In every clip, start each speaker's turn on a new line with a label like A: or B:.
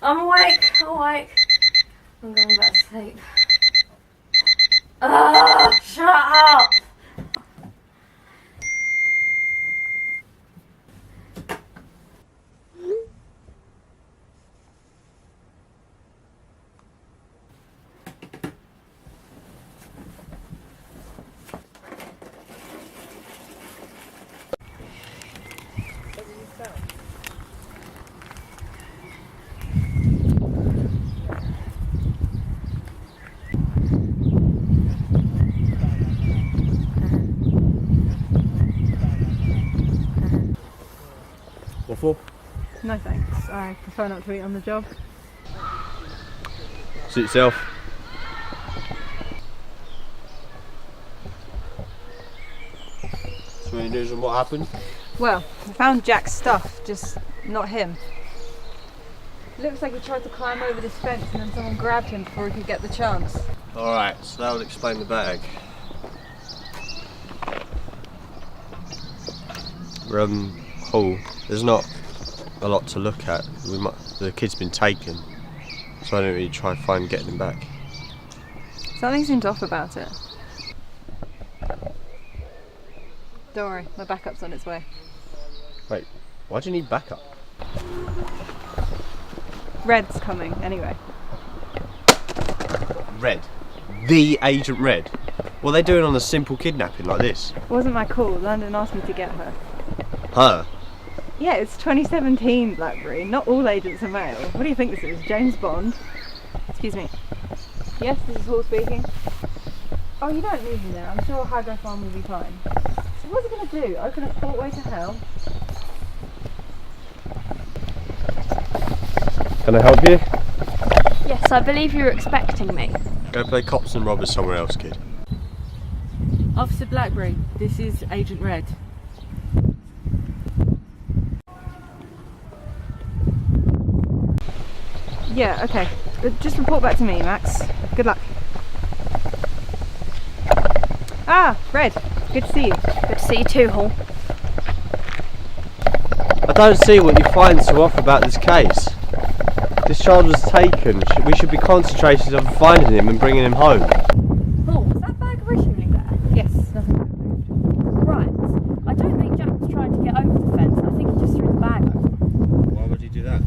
A: I'm awake. I'm going back to sleep. Ugh, shut up!
B: What for?
C: No thanks, I prefer not to eat on the job.
B: Suit yourself. So any news on what happened?
C: Well, I found Jack's stuff, just not him. Looks like he tried to climb over this fence and then someone grabbed him before he could get the chance.
B: Alright, so that would explain the bag. Hall, there's not a lot to look at. The kid's been taken, so I don't really try to find getting him back.
C: Something seemed off about it. Don't worry, my backup's on its way.
B: Wait, why do you need backup?
C: Red's coming, anyway.
B: Red? The Agent Red? What are they doing on a simple kidnapping like this?
C: It wasn't my call, London asked me to get her.
B: Her?
C: Yeah, it's 2017, Blackberry. Not all agents are male. What do you think this is, James Bond? Excuse me. Yes, this is Hall speaking. Oh, you don't need me there. I'm sure Hago Farm will be fine. So what's it going to do? Open a portway to hell?
B: Can I help you?
A: Yes, I believe you're expecting me.
B: Go play cops and robbers somewhere else, kid.
C: Officer Blackberry, this is Agent Red. Yeah, okay. But just report back to me, Max. Good luck. Ah, Red. Good to see you.
A: Good to see you too, Hall.
B: I don't see what you find so off about this case. This child was taken. We should be concentrating on finding him and bringing him home.
A: Hall, was that bag originally there?
C: Yes, nothing.
A: Right. I don't think Jack was trying to get over the fence. I think he just threw the bag over.
B: Why would he do that?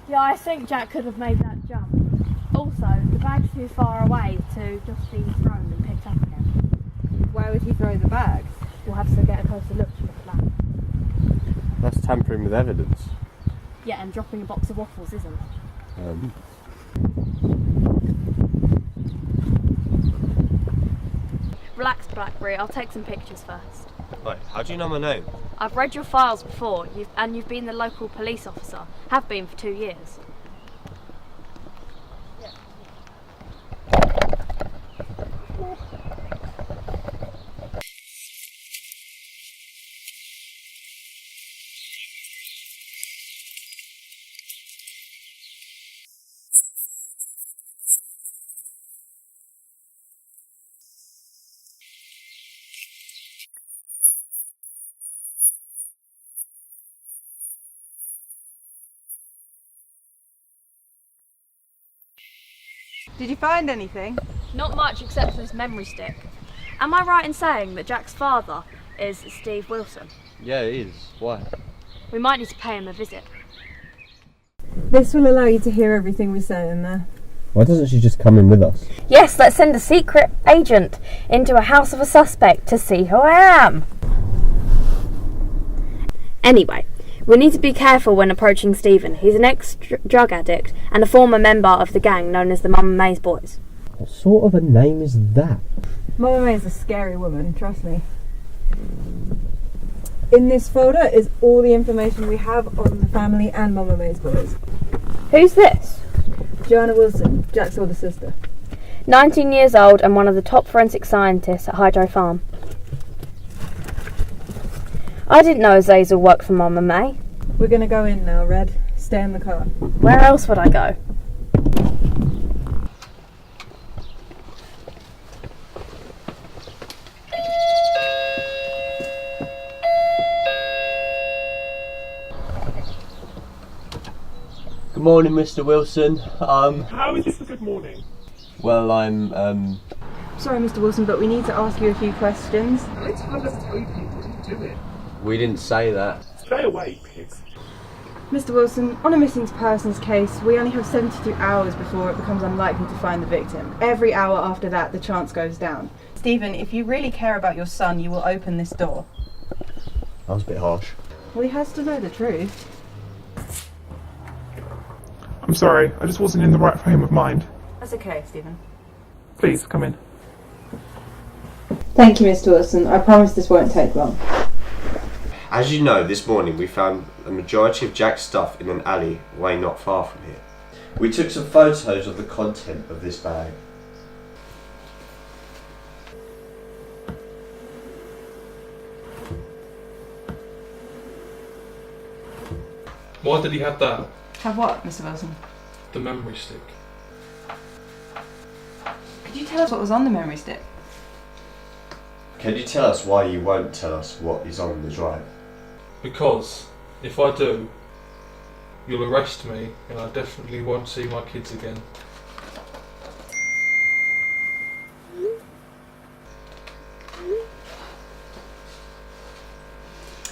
A: Yeah, I think Jack could have made that jump. Also, the bag's too far away to just be thrown and picked up again.
C: Why would he throw the bags?
A: We'll have to get a closer look to at that.
B: That's tampering with evidence.
A: Yeah, and dropping a box of waffles isn't. Relax, Blackberry. I'll take some pictures first.
B: Wait, how do you know my name?
A: I've read your files before, you've been the local police officer. Have been for 2 years.
C: Did you find anything?
A: Not much except for this memory stick. Am I right in saying that Jack's father is Steve Wilson?
B: Yeah, it is. Why?
A: We might need to pay him a visit.
C: This will allow you to hear everything we say in there.
B: Why doesn't she just come in with us?
A: Yes, let's send a secret agent into a house of a suspect to see who I am. Anyway, we need to be careful when approaching Stephen. He's an ex-drug addict and a former member of the gang known as the Mum and Mays Boys.
B: What sort of a name is that?
C: Mama May's a scary woman, trust me. In this folder is all the information we have on the family and Mama May's boys.
A: Who's this?
C: Joanna Wilson, Jack's older sister.
A: 19 years old and one of the top forensic scientists at Hydro Farm. I didn't know Azazel worked for Mum and May.
C: We're going to go in now, Red. Stay in the car.
A: Where else would I go?
B: morning, Mr. Wilson.
D: How is this a good morning?
B: Well, I'm,
C: Sorry, Mr. Wilson, but we need to ask you a few questions.
D: Every time I tell you people to do it.
B: We didn't say that.
D: Stay away, pigs.
C: Mr. Wilson, on a missing persons case, we only have 72 hours before it becomes unlikely to find the victim. Every hour after that, the chance goes down. Stephen, if you really care about your son, you will open this door.
B: That was a bit harsh.
C: Well, he has to know the truth.
D: I'm sorry, I just wasn't in the right frame of mind.
C: That's okay, Stephen.
D: Please, come in.
C: Thank you, Mr. Wilson. I promise this won't take long.
B: As you know, this morning we found the majority of Jack's stuff in an alley way not far from here. We took some photos of the content of this bag.
E: Why did he have that?
C: Have what, Mr. Wilson?
E: The memory stick.
C: Could you tell us what was on the memory stick?
B: Can you tell us why you won't tell us what is on the drive?
E: Because if I do, you'll arrest me and I definitely won't see my kids again.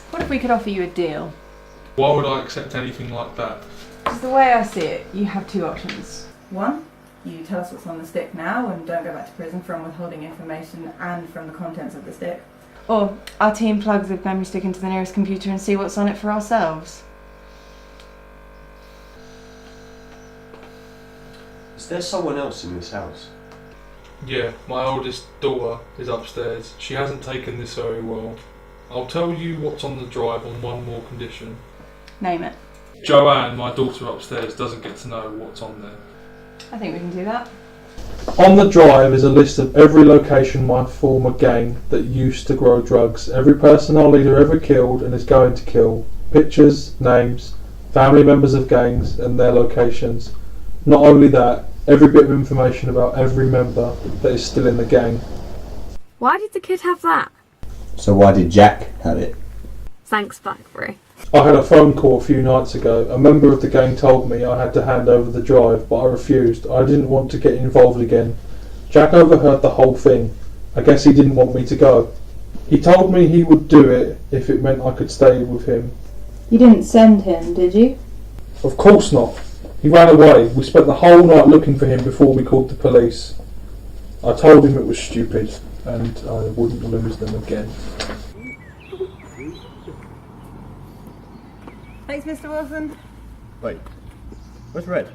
C: What if we could offer you a deal?
E: Why would I accept anything like that?
C: Because the way I see it, you have two options. One, you tell us what's on the stick now and don't go back to prison from withholding information and from the contents of the stick. Or our team plugs the memory stick into the nearest computer and see what's on it for ourselves.
B: Is there someone else in this house?
E: Yeah, my oldest daughter is upstairs. She hasn't taken this very well. I'll tell you what's on the drive on one more condition.
C: Name it.
E: Joanne, my daughter upstairs, doesn't get to know what's on there.
C: I think we can do that.
F: On the drive is a list of every location my former gang that used to grow drugs, every person our leader ever killed and is going to kill, pictures, names, family members of gangs and their locations. Not only that, every bit of information about every member that is still in the gang.
A: Why did the kid have that?
B: So why did Jack have it?
A: Thanks, Blackberry.
F: I had a phone call a few nights ago. A member of the gang told me I had to hand over the drive, but I refused. I didn't want to get involved again. Jack overheard the whole thing. I guess he didn't want me to go. He told me he would do it if it meant I could stay with him.
C: You didn't send him, did you?
F: Of course not. He ran away. We spent the whole night looking for him before we called the police. I told him it was stupid and I wouldn't lose them again.
C: Thanks, Mr. Wilson.
B: Wait, where's Red?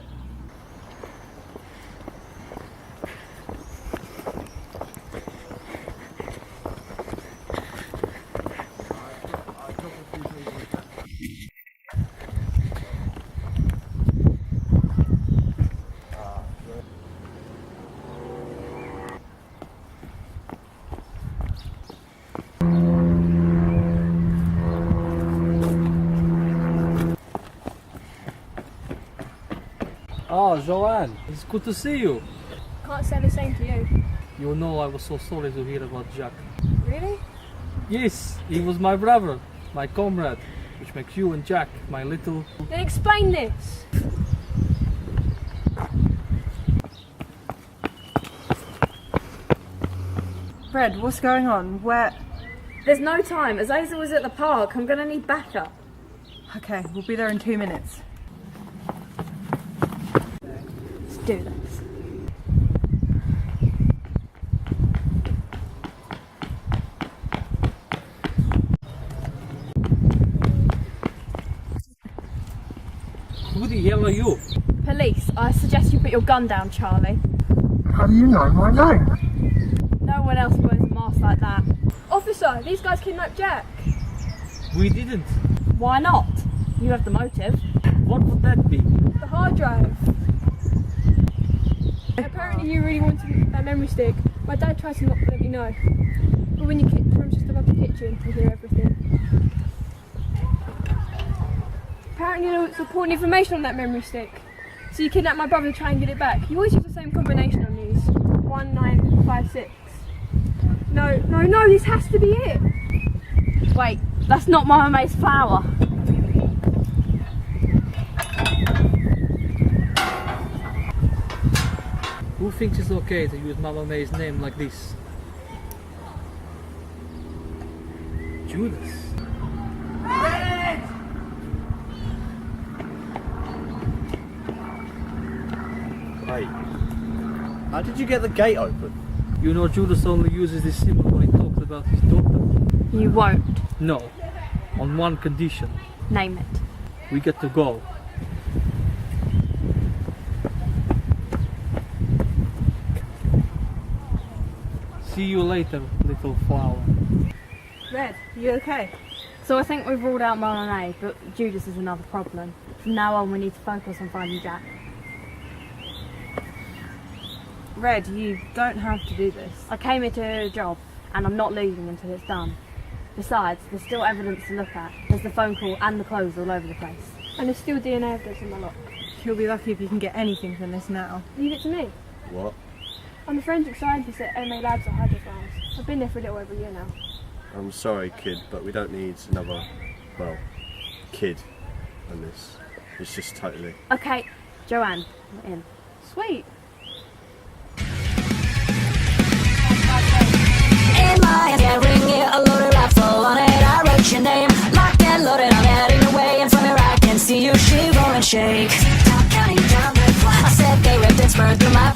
G: Oh, Joanne, it's good to see you.
A: Can't say the same to you.
G: You know I was so sorry to hear about Jack.
A: Really?
G: Yes, he was my brother, my comrade, which makes you and Jack my little...
A: Then explain this.
C: Fred, what's going on? Where?
A: There's no time. Azazel was at the park. I'm going to need backup.
C: Okay, we'll be there in 2 minutes.
A: Let's do this.
G: Who the hell are you?
A: Police, I suggest you put your gun down, Charlie.
D: How do you know my name?
A: No one else wears a mask like that. Officer, these guys kidnapped Jack.
G: We didn't.
A: Why not? You have the motive.
G: What would that be?
A: The hard drive. Apparently you really wanted that memory stick. My dad tried to not let me know. But when your room's just above the kitchen, you hear everything. Apparently there was important information on that memory stick. So you kidnapped my brother to try and get it back. You always use the same combination on these. 1956. No, this has to be it. Wait, that's not Mama May's flower.
G: Who thinks it's okay to use Mama May's name like this? Judas.
B: Wait. How did you get the gate open?
G: You know Judas only uses this symbol when he talks about his daughter.
A: You won't.
G: No. On one condition.
A: Name it.
G: We get to go. See you later, little flower.
C: Red, you okay?
A: So I think we've ruled out Monet, but Judas is another problem. From now on, we need to focus on finding Jack.
C: Red, you don't have to do this.
A: I came here to do a job, and I'm not leaving until it's done. Besides, there's still evidence to look at. There's the phone call and the clothes all over the place. And there's still DNA evidence in my lock.
C: You'll be lucky if you can get anything from this now.
A: Leave it to me.
B: What?
A: I'm a forensic scientist at MA Labs at Hydrofarms. I've been there for a little over a year now.
B: I'm sorry, kid, but we don't need another, well, kid on this. It's just totally...
A: Okay, Joanne, we're in. Sweet.
H: In my hand, carrying it, a loaded rifle on it. I wrote your name, locked and loaded. I'm heading away, and from here I can see you shiver and shake. Tick-tock, counting down the clock. I said they ripped and spurred through my